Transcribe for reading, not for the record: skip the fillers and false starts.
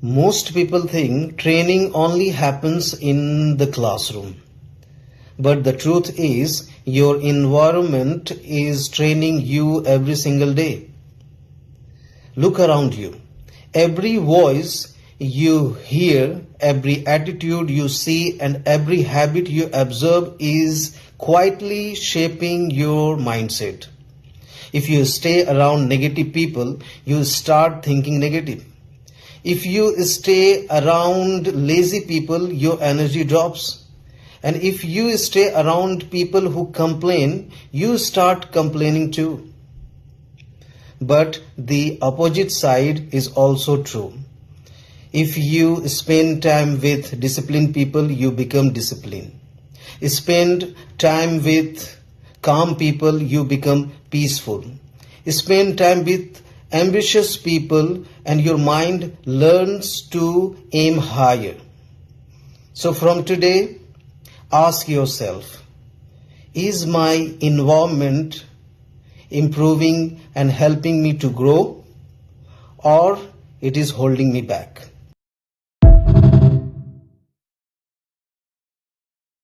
Most people think training only happens in the classroom. But the truth is, your environment is training you every single day. Look around you. Every voice you hear, every attitude you see, and every habit you observe is quietly shaping your mindset. If you stay around negative people, you start thinking negative. If you stay around lazy people, your energy drops. And if you stay around people who complain, you start complaining too. But the opposite side is also true. If you spend time with disciplined people, you become disciplined. Spend time with calm people, you become peaceful. Spend time with ambitious people and your mind learns to aim higher. So from today, ask yourself, is my environment improving and helping me to grow, or it is holding me back?